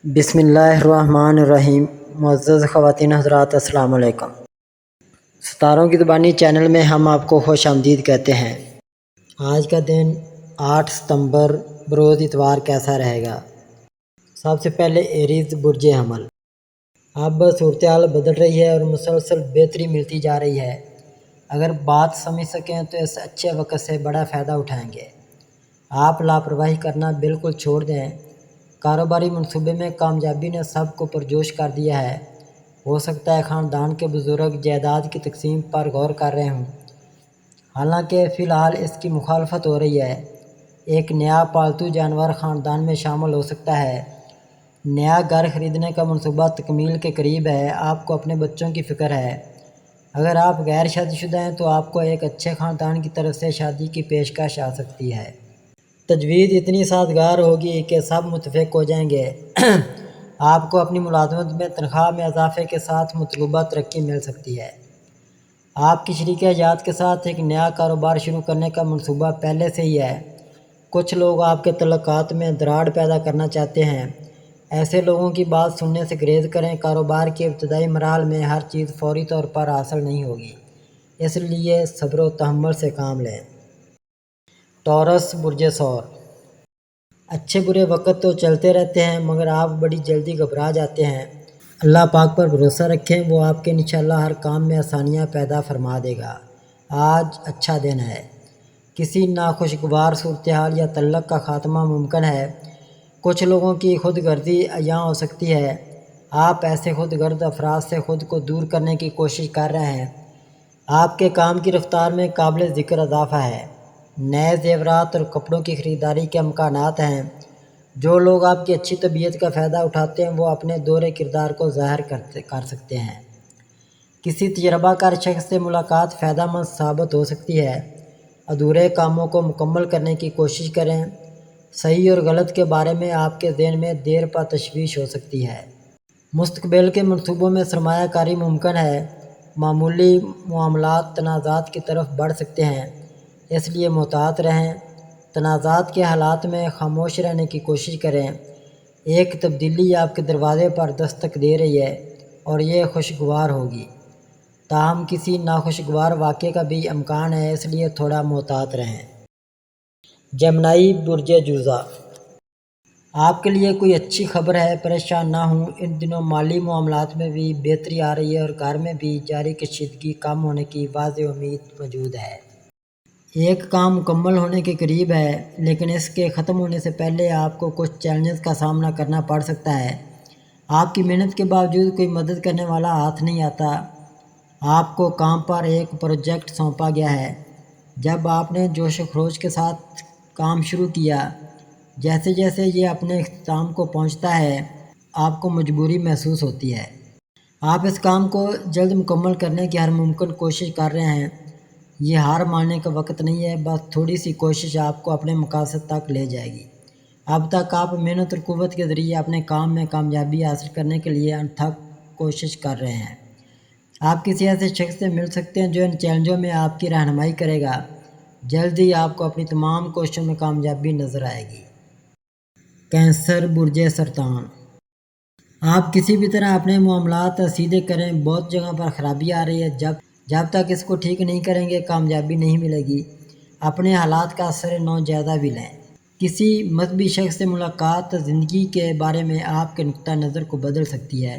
بسم اللہ الرحمن الرحیم۔ معزز خواتین حضرات، السلام علیکم۔ ستاروں کی زبانی چینل میں ہم آپ کو خوش آمدید کہتے ہیں۔ آج کا دن 8 ستمبر بروز اتوار کیسا رہے گا؟ سب سے پہلے ایریز برج حمل۔ اب صورتحال بدل رہی ہے اور مسلسل بہتری ملتی جا رہی ہے۔ اگر بات سمجھ سکیں تو اس اچھے وقت سے بڑا فائدہ اٹھائیں گے۔ آپ لاپرواہی کرنا بالکل چھوڑ دیں۔ کاروباری منصوبے میں کامیابی نے سب کو پرجوش کر دیا ہے۔ ہو سکتا ہے خاندان کے بزرگ جائیداد کی تقسیم پر غور کر رہے ہوں، حالانکہ فی الحال اس کی مخالفت ہو رہی ہے۔ ایک نیا پالتو جانور خاندان میں شامل ہو سکتا ہے۔ نیا گھر خریدنے کا منصوبہ تکمیل کے قریب ہے۔ آپ کو اپنے بچوں کی فکر ہے۔ اگر آپ غیر شادی شدہ ہیں تو آپ کو ایک اچھے خاندان کی طرف سے شادی کی پیشکش آ سکتی ہے۔ تجویز اتنی سازگار ہوگی کہ سب متفق ہو جائیں گے۔ آپ کو اپنی ملازمت میں تنخواہ میں اضافے کے ساتھ مطلوبہ ترقی مل سکتی ہے۔ آپ کی شریک حیات کے ساتھ ایک نیا کاروبار شروع کرنے کا منصوبہ پہلے سے ہی ہے۔ کچھ لوگ آپ کے تعلقات میں دراڑ پیدا کرنا چاہتے ہیں۔ ایسے لوگوں کی بات سننے سے گریز کریں۔ کاروبار کے ابتدائی مراحل میں ہر چیز فوری طور پر حاصل نہیں ہوگی، اس لیے صبر و تحمل سے کام لیں۔ ٹورس برج ثور۔ اچھے برے وقت تو چلتے رہتے ہیں، مگر آپ بڑی جلدی گھبرا جاتے ہیں۔ اللہ پاک پر بھروسہ رکھیں، وہ آپ کے انشاءاللہ ہر کام میں آسانیاں پیدا فرما دے گا۔ آج اچھا دن ہے۔ کسی ناخوشگوار صورتحال یا تعلق کا خاتمہ ممکن ہے۔ کچھ لوگوں کی خود غرضی عیاں ہو سکتی ہے۔ آپ ایسے خود غرض افراد سے خود کو دور کرنے کی کوشش کر رہے ہیں۔ آپ کے کام کی رفتار میں قابل ذکر اضافہ ہے۔ نئے زیورات اور کپڑوں کی خریداری کے امکانات ہیں۔ جو لوگ آپ کی اچھی طبیعت کا فائدہ اٹھاتے ہیں وہ اپنے دور کردار کو ظاہر کر سکتے ہیں۔ کسی تجربہ کار شخص سے ملاقات فائدہ مند ثابت ہو سکتی ہے۔ ادھورے کاموں کو مکمل کرنے کی کوشش کریں۔ صحیح اور غلط کے بارے میں آپ کے ذہن میں دیر پا تشویش ہو سکتی ہے۔ مستقبل کے منصوبوں میں سرمایہ کاری ممکن ہے۔ معمولی معاملات تنازعات کی طرف بڑھ سکتے ہیں، اس لیے محتاط رہیں۔ تنازعات کے حالات میں خاموش رہنے کی کوشش کریں۔ ایک تبدیلی آپ کے دروازے پر دستک دے رہی ہے اور یہ خوشگوار ہوگی، تاہم کسی ناخوشگوار واقعے کا بھی امکان ہے، اس لیے تھوڑا محتاط رہیں۔ جمنائی برج جوزہ۔ آپ کے لیے کوئی اچھی خبر ہے، پریشان نہ ہوں۔ ان دنوں مالی معاملات میں بھی بہتری آ رہی ہے اور گھر میں بھی جاری کشیدگی کم ہونے کی واضح امید موجود ہے۔ ایک کام مکمل ہونے کے قریب ہے، لیکن اس کے ختم ہونے سے پہلے آپ کو کچھ چیلنجز کا سامنا کرنا پڑ سکتا ہے۔ آپ کی محنت کے باوجود کوئی مدد کرنے والا ہاتھ نہیں آتا۔ آپ کو کام پر ایک پروجیکٹ سونپا گیا ہے۔ جب آپ نے جوش و خروش کے ساتھ کام شروع کیا، جیسے جیسے یہ اپنے اختتام کو پہنچتا ہے، آپ کو مجبوری محسوس ہوتی ہے۔ آپ اس کام کو جلد مکمل کرنے کی ہر ممکن کوشش کر رہے ہیں۔ یہ ہار ماننے کا وقت نہیں ہے، بس تھوڑی سی کوشش آپ کو اپنے مقاصد تک لے جائے گی۔ اب تک آپ محنت اور قوت کے ذریعے اپنے کام میں کامیابی حاصل کرنے کے لیے انتھک کوشش کر رہے ہیں۔ آپ کسی ایسے شخص سے مل سکتے ہیں جو ان چیلنجوں میں آپ کی رہنمائی کرے گا۔ جلد ہی آپ کو اپنی تمام کوششوں میں کامیابی نظر آئے گی۔ کینسر برج سرطان۔ آپ کسی بھی طرح اپنے معاملات سیدھے کریں۔ بہت جگہ پر خرابی آ رہی ہے، جب تک اس کو ٹھیک نہیں کریں گے کامیابی نہیں ملے گی۔ اپنے حالات کا اثر نو جائزہ بھی لیں۔ کسی مذہبی شخص سے ملاقات زندگی کے بارے میں آپ کے نقطہ نظر کو بدل سکتی ہے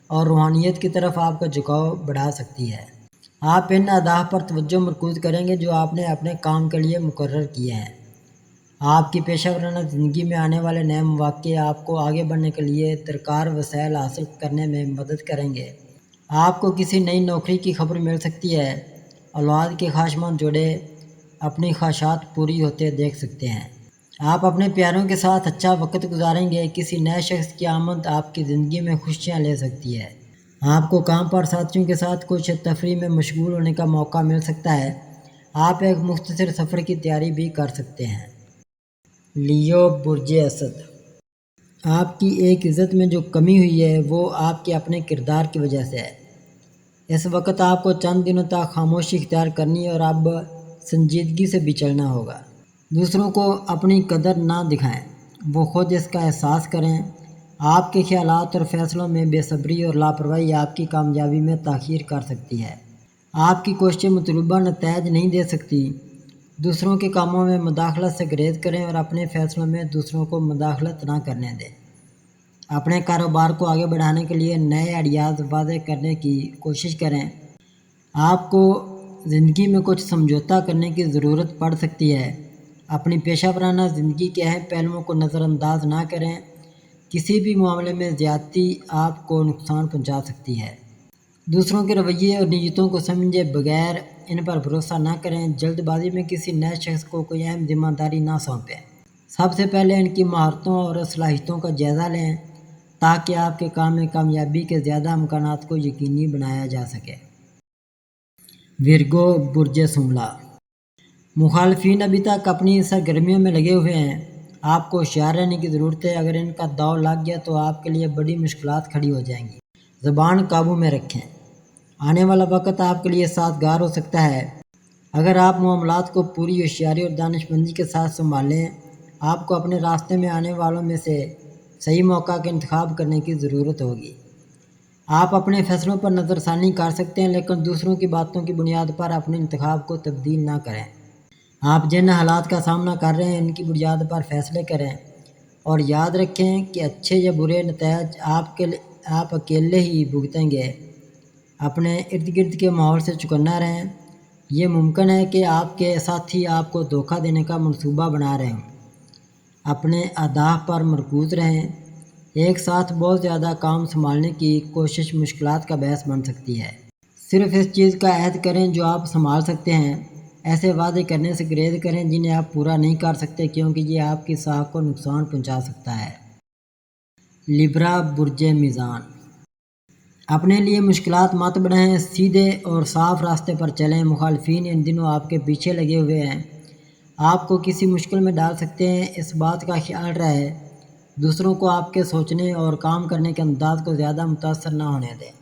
اور روحانیت کی طرف آپ کا جھکاؤ بڑھا سکتی ہے۔ آپ ان اہداف پر توجہ مرکوز کریں گے جو آپ نے اپنے کام کے لیے مقرر کیے ہیں۔ آپ کی پیشہ ورانہ زندگی میں آنے والے نئے مواقع آپ کو آگے بڑھنے کے لیے درکار وسائل حاصل کرنے میں مدد کریں گے۔ آپ کو کسی نئی نوکری کی خبر مل سکتی ہے۔ اولاد کے خواہشمند جوڑے اپنی خواہشات پوری ہوتے دیکھ سکتے ہیں۔ آپ اپنے پیاروں کے ساتھ اچھا وقت گزاریں گے۔ کسی نئے شخص کی آمد آپ کی زندگی میں خوشیاں لے سکتی ہے۔ آپ کو کام پر ساتھیوں کے ساتھ کچھ تفریح میں مشغول ہونے کا موقع مل سکتا ہے۔ آپ ایک مختصر سفر کی تیاری بھی کر سکتے ہیں۔ لیو برج اسد۔ آپ کی ایک عزت میں جو کمی ہوئی ہے وہ آپ کے اپنے کردار کی وجہ سے ہے۔ اس وقت آپ کو چند دنوں تک خاموشی اختیار کرنی اور اب سنجیدگی سے بھی چلنا ہوگا۔ دوسروں کو اپنی قدر نہ دکھائیں، وہ خود اس کا احساس کریں۔ آپ کے خیالات اور فیصلوں میں بے صبری اور لاپرواہی آپ کی کامیابی میں تاخیر کر سکتی ہے۔ آپ کی کوششیں مطلوبہ نتائج نہیں دے سکتی۔ دوسروں کے کاموں میں مداخلت سے گریز کریں اور اپنے فیصلوں میں دوسروں کو مداخلت نہ کرنے دیں۔ اپنے کاروبار کو آگے بڑھانے کے لیے نئے آئیڈیاز واضح کرنے کی کوشش کریں۔ آپ کو زندگی میں کچھ سمجھوتہ کرنے کی ضرورت پڑ سکتی ہے۔ اپنی پیشہ ورانہ زندگی کے اہم پہلوؤں کو نظر انداز نہ کریں۔ کسی بھی معاملے میں زیادتی آپ کو نقصان پہنچا سکتی ہے۔ دوسروں کے رویے اور نیتوں کو سمجھے بغیر ان پر بھروسہ نہ کریں۔ جلد بازی میں کسی نئے شخص کو کوئی اہم ذمہ داری نہ سونپیں۔ سب سے پہلے ان کی مہارتوں اور صلاحیتوں کا جائزہ لیں تاکہ آپ کے کام میں کامیابی کے زیادہ امکانات کو یقینی بنایا جا سکے۔ ورگو برج سنبلا، مخالفین ابھی تک اپنی سرگرمیوں میں لگے ہوئے ہیں۔ آپ کو ہوشیار رہنے کی ضرورت ہے۔ اگر ان کا داؤ لگ گیا تو آپ کے لیے بڑی مشکلات کھڑی ہو جائیں گی۔ زبان قابو میں رکھیں۔ آنے والا وقت آپ کے لیے سازگار ہو سکتا ہے اگر آپ معاملات کو پوری ہوشیاری اور دانش مندی کے ساتھ سنبھالیں۔ آپ کو اپنے راستے میں آنے والوں میں سے صحیح موقع کا انتخاب کرنے کی ضرورت ہوگی۔ آپ اپنے فیصلوں پر نظر ثانی کر سکتے ہیں لیکن دوسروں کی باتوں کی بنیاد پر اپنے انتخاب کو تبدیل نہ کریں۔ آپ جن حالات کا سامنا کر رہے ہیں ان کی بنیاد پر فیصلے کریں اور یاد رکھیں کہ اچھے یا برے نتائج آپ اکیلے ہی بھگتیں گے۔ اپنے ارد گرد کے ماحول سے چوکنا رہیں۔ یہ ممکن ہے کہ آپ کے ساتھی آپ کو دھوکہ دینے کا منصوبہ بنا رہے ہوں۔ اپنے اہداف پر مرکوز رہیں۔ ایک ساتھ بہت زیادہ کام سنبھالنے کی کوشش مشکلات کا باعث بن سکتی ہے۔ صرف اس چیز کا عہد کریں جو آپ سنبھال سکتے ہیں۔ ایسے وعدے کرنے سے گریز کریں جنہیں آپ پورا نہیں کر سکتے کیونکہ یہ آپ کی ساکھ کو نقصان پہنچا سکتا ہے۔ لیبرا برج میزان، اپنے لیے مشکلات مت بنائیں، سیدھے اور صاف راستے پر چلیں۔ مخالفین ان دنوں آپ کے پیچھے لگے ہوئے ہیں، آپ کو کسی مشکل میں ڈال سکتے ہیں۔ اس بات کا خیال رہے دوسروں کو آپ کے سوچنے اور کام کرنے کے انداز کو زیادہ متاثر نہ ہونے دیں۔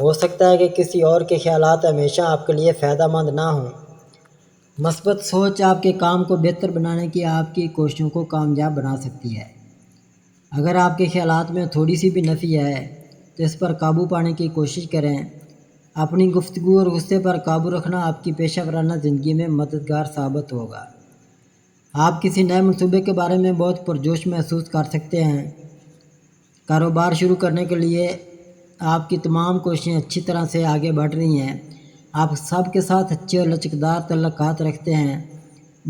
ہو سکتا ہے کہ کسی اور کے خیالات ہمیشہ آپ کے لیے فائدہ مند نہ ہوں۔ مثبت سوچ آپ کے کام کو بہتر بنانے کی آپ کی کوششوں کو کامیاب بنا سکتی ہے۔ اگر آپ کے خیالات میں تھوڑی سی بھی نفی ہے تو اس پر قابو پانے کی کوشش کریں۔ اپنی گفتگو اور غصے پر قابو رکھنا آپ کی پیشہ ورانہ زندگی میں مددگار ثابت ہوگا۔ آپ کسی نئے منصوبے کے بارے میں بہت پرجوش محسوس کر سکتے ہیں۔ کاروبار شروع کرنے کے لیے آپ کی تمام کوششیں اچھی طرح سے آگے بڑھ رہی ہیں۔ آپ سب کے ساتھ اچھے اور لچکدار تعلقات رکھتے ہیں۔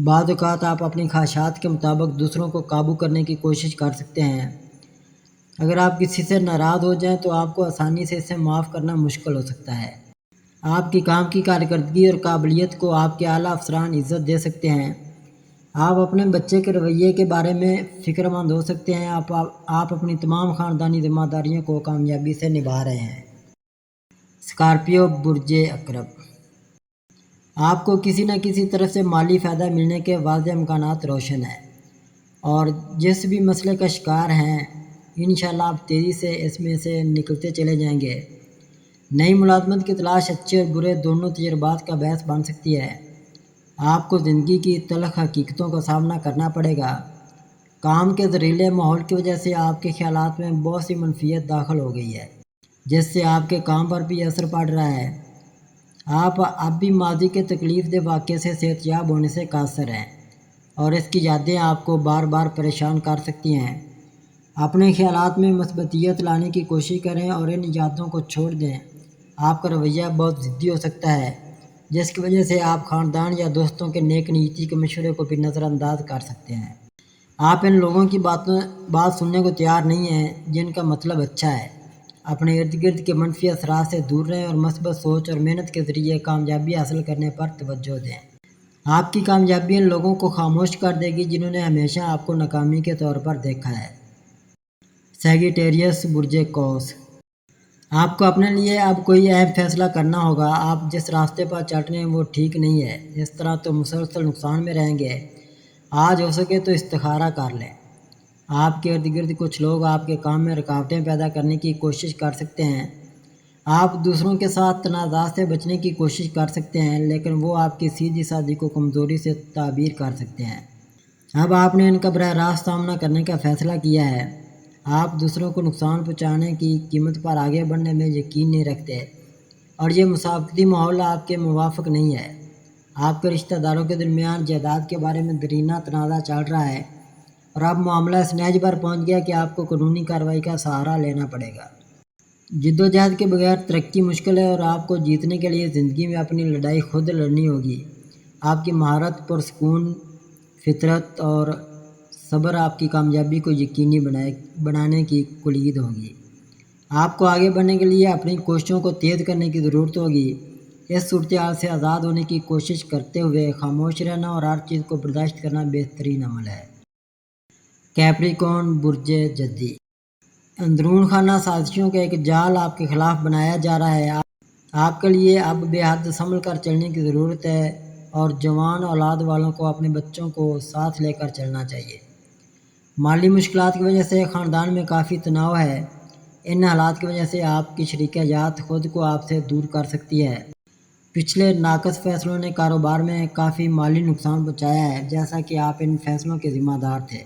بعض اوقات آپ اپنی خواہشات کے مطابق دوسروں کو قابو کرنے کی کوشش کر سکتے ہیں۔ اگر آپ کسی سے ناراض ہو جائیں تو آپ کو آسانی سے اسے معاف کرنا مشکل ہو سکتا ہے۔ آپ کی کام کی کارکردگی اور قابلیت کو آپ کے اعلیٰ افسران عزت دے سکتے ہیں۔ آپ اپنے بچے کے رویے کے بارے میں فکر مند ہو سکتے ہیں۔ آپ اپنی تمام خاندانی ذمہ داریوں کو کامیابی سے نبھا رہے ہیں۔ اسکارپیو برج عقرب، آپ کو کسی نہ کسی طرف سے مالی فائدہ ملنے کے واضح امکانات روشن ہیں اور جس بھی مسئلے کا شکار ہیں انشاءاللہ آپ تیزی سے اس میں سے نکلتے چلے جائیں گے۔ نئی ملازمت کی تلاش اچھے اور برے دونوں تجربات کا باعث بن سکتی ہے۔ آپ کو زندگی کی تلخ حقیقتوں کا سامنا کرنا پڑے گا۔ کام کے زہریلے ماحول کی وجہ سے آپ کے خیالات میں بہت سی منفیت داخل ہو گئی ہے جس سے آپ کے کام پر بھی اثر پڑ رہا ہے۔ آپ اب بھی ماضی کے تکلیف دہ واقعے سے صحت یاب ہونے سے قاصر ہیں اور اس کی یادیں آپ کو بار بار پریشان کر سکتی ہیں۔ اپنے خیالات میں مثبتیت لانے کی کوشش کریں اور ان یادوں کو چھوڑ دیں۔ آپ کا رویہ بہت ضدی ہو سکتا ہے جس کی وجہ سے آپ خاندان یا دوستوں کے نیک نیتی کے مشورے کو بھی نظر انداز کر سکتے ہیں۔ آپ ان لوگوں کی بات سننے کو تیار نہیں ہیں جن کا مطلب اچھا ہے۔ اپنے ارد گرد کے منفی اثرات سے دور رہیں اور مثبت سوچ اور محنت کے ذریعے کامیابی حاصل کرنے پر توجہ دیں۔ آپ کی کامیابی ان لوگوں کو خاموش کر دے گی جنہوں نے ہمیشہ آپ کو ناکامی کے طور پر دیکھا ہے۔ سیگیٹیریس برج قوس، آپ کو اپنے لیے اب کوئی اہم فیصلہ کرنا ہوگا۔ آپ جس راستے پر چل رہے ہیں وہ ٹھیک نہیں ہے، اس طرح تو مسلسل نقصان میں رہیں گے۔ آج ہو سکے تو استخارہ کر لیں۔ آپ کے ارد گرد کچھ لوگ آپ کے کام میں رکاوٹیں پیدا کرنے کی کوشش کر سکتے ہیں۔ آپ دوسروں کے ساتھ تنازعات سے بچنے کی کوشش کر سکتے ہیں لیکن وہ آپ کی سیدھی سادھی کو کمزوری سے تعبیر کر سکتے ہیں۔ اب آپ نے ان کا براہ راست سامنا کرنے کا فیصلہ کیا ہے۔ آپ دوسروں کو نقصان پہنچانے کی قیمت پر آگے بڑھنے میں یقین نہیں رکھتے اور یہ مسابقتی ماحول آپ کے موافق نہیں ہے۔ آپ کے رشتہ داروں کے درمیان جائیداد کے بارے میں درینہ تنازع چل رہا ہے اور اب معاملہ اس نہج پر پہنچ گیا کہ آپ کو قانونی کارروائی کا سہارا لینا پڑے گا۔ جدوجہد کے بغیر ترقی مشکل ہے اور آپ کو جیتنے کے لیے زندگی میں اپنی لڑائی خود لڑنی ہوگی۔ آپ کی مہارت، پرسکون فطرت اور صبر آپ کی کامیابی کو یقینی بنانے کی کلید ہوگی۔ آپ کو آگے بڑھنے کے لیے اپنی کوششوں کو تیز کرنے کی ضرورت ہوگی۔ اس صورتحال سے آزاد ہونے کی کوشش کرتے ہوئے خاموش رہنا اور ہر چیز کو برداشت کرنا بہترین عمل ہے۔ کیپریکارن برج جدی، اندرون خانہ سازشوں کا ایک جال آپ کے خلاف بنایا جا رہا ہے۔ آپ کے لیے اب بے حد سنبھل کر چلنے کی ضرورت ہے اور جوان اولاد والوں کو اپنے بچوں کو ساتھ لے کر چلنا چاہیے۔ مالی مشکلات کی وجہ سے خاندان میں کافی تناؤ ہے۔ ان حالات کی وجہ سے آپ کی شریکہ حیات خود کو آپ سے دور کر سکتی ہے۔ پچھلے ناقص فیصلوں نے کاروبار میں کافی مالی نقصان پہنچایا ہے، جیسا کہ آپ ان فیصلوں کے ذمہ دار تھے۔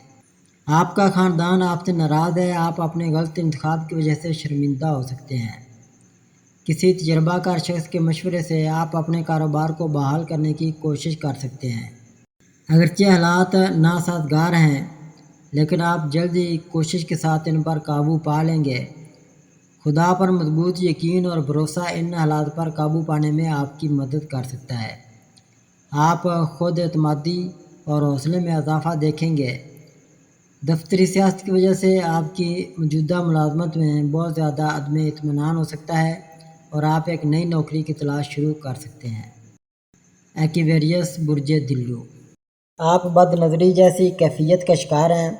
آپ کا خاندان آپ سے ناراض ہے۔ آپ اپنے غلط انتخاب کی وجہ سے شرمندہ ہو سکتے ہیں۔ کسی تجربہ کار شخص کے مشورے سے آپ اپنے کاروبار کو بحال کرنے کی کوشش کر سکتے ہیں۔ اگرچہ حالات ناسازگار ہیں، لیکن آپ جلد ہی کوشش کے ساتھ ان پر قابو پا لیں گے۔ خدا پر مضبوط یقین اور بھروسہ ان حالات پر قابو پانے میں آپ کی مدد کر سکتا ہے۔ آپ خود اعتمادی اور حوصلے میں اضافہ دیکھیں گے۔ دفتری سیاست کی وجہ سے آپ کی موجودہ ملازمت میں بہت زیادہ عدم اطمینان ہو سکتا ہے اور آپ ایک نئی نوکری کی تلاش شروع کر سکتے ہیں۔ ایکویریس برج دلو، آپ بد نظری جیسی کیفیت کا شکار ہیں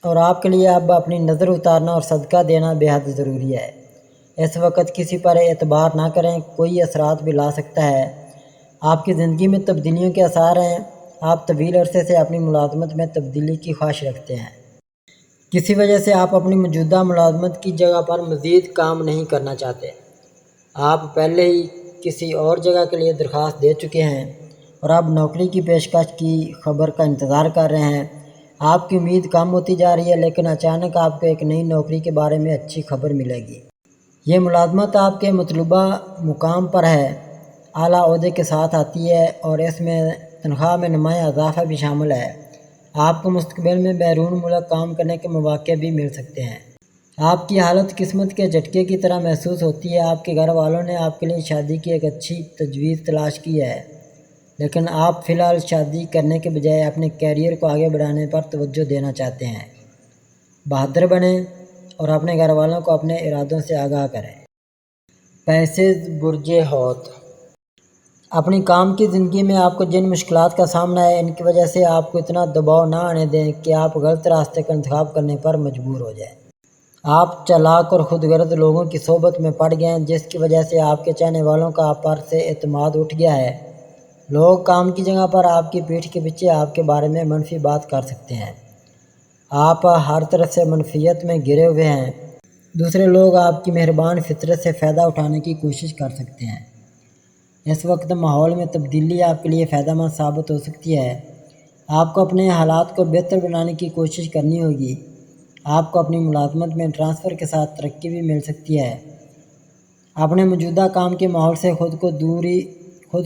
اور آپ کے لیے اب اپنی نظر اتارنا اور صدقہ دینا بے حد ضروری ہے۔ اس وقت کسی پر اعتبار نہ کریں، کوئی اثرات بھی لا سکتا ہے۔ آپ کی زندگی میں تبدیلیوں کے آثار ہیں۔ آپ طویل عرصے سے اپنی ملازمت میں تبدیلی کی خواہش رکھتے ہیں۔ کسی وجہ سے آپ اپنی موجودہ ملازمت کی جگہ پر مزید کام نہیں کرنا چاہتے۔ آپ پہلے ہی کسی اور جگہ کے لیے درخواست دے چکے ہیں اور اب نوکری کی پیشکش کی خبر کا انتظار کر رہے ہیں۔ آپ کی امید کم ہوتی جا رہی ہے، لیکن اچانک آپ کو ایک نئی نوکری کے بارے میں اچھی خبر ملے گی۔ یہ ملازمت آپ کے مطلوبہ مقام پر ہے، اعلیٰ عہدے کے ساتھ آتی ہے اور اس میں تنخواہ میں نمایاں اضافہ بھی شامل ہے۔ آپ کو مستقبل میں بیرون ملک کام کرنے کے مواقع بھی مل سکتے ہیں۔ آپ کی حالت قسمت کے جھٹکے کی طرح محسوس ہوتی ہے۔ آپ کے گھر والوں نے آپ کے لیے شادی کی ایک اچھی تجویز تلاش کی ہے، لیکن آپ فی الحال شادی کرنے کے بجائے اپنے کیریئر کو آگے بڑھانے پر توجہ دینا چاہتے ہیں۔ بہادر بنیں اور اپنے گھر والوں کو اپنے ارادوں سے آگاہ کریں۔ پیسز برج حوت، اپنی کام کی زندگی میں آپ کو جن مشکلات کا سامنا ہے، ان کی وجہ سے آپ کو اتنا دباؤ نہ آنے دیں کہ آپ غلط راستے کا انتخاب کرنے پر مجبور ہو جائیں۔ آپ چالاک اور خود غرض لوگوں کی صحبت میں پڑ گئے ہیں، جس کی وجہ سے آپ کے چاہنے والوں کا آپ پر سے اعتماد اٹھ گیا ہے۔ لوگ کام کی جگہ پر آپ کی پیٹھ کے پیچھے آپ کے بارے میں منفی بات کر سکتے ہیں۔ آپ ہر طرف سے منفیت میں گھرے ہوئے ہیں۔ دوسرے لوگ آپ کی مہربان فطرت سے فائدہ اٹھانے کی کوشش کر سکتے ہیں۔ اس وقت ماحول میں تبدیلی آپ کے لیے فائدہ مند ثابت ہو سکتی ہے۔ آپ کو اپنے حالات کو بہتر بنانے کی کوشش کرنی ہوگی۔ آپ کو اپنی ملازمت میں ٹرانسفر کے ساتھ ترقی بھی مل سکتی ہے۔ اپنے موجودہ کام کے ماحول سے خود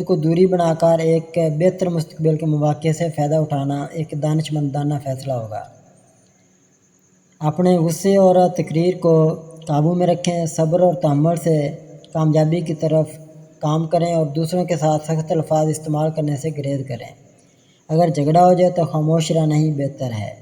کو دوری بنا کر ایک بہتر مستقبل کے مواقع سے فائدہ اٹھانا ایک دانشمندانہ فیصلہ ہوگا۔ اپنے غصے اور تکرار کو قابو میں رکھیں، صبر اور تحمل سے کامیابی کی طرف کام کریں اور دوسروں کے ساتھ سخت الفاظ استعمال کرنے سے گریز کریں۔ اگر جھگڑا ہو جائے تو خاموش رہنا ہی بہتر ہے۔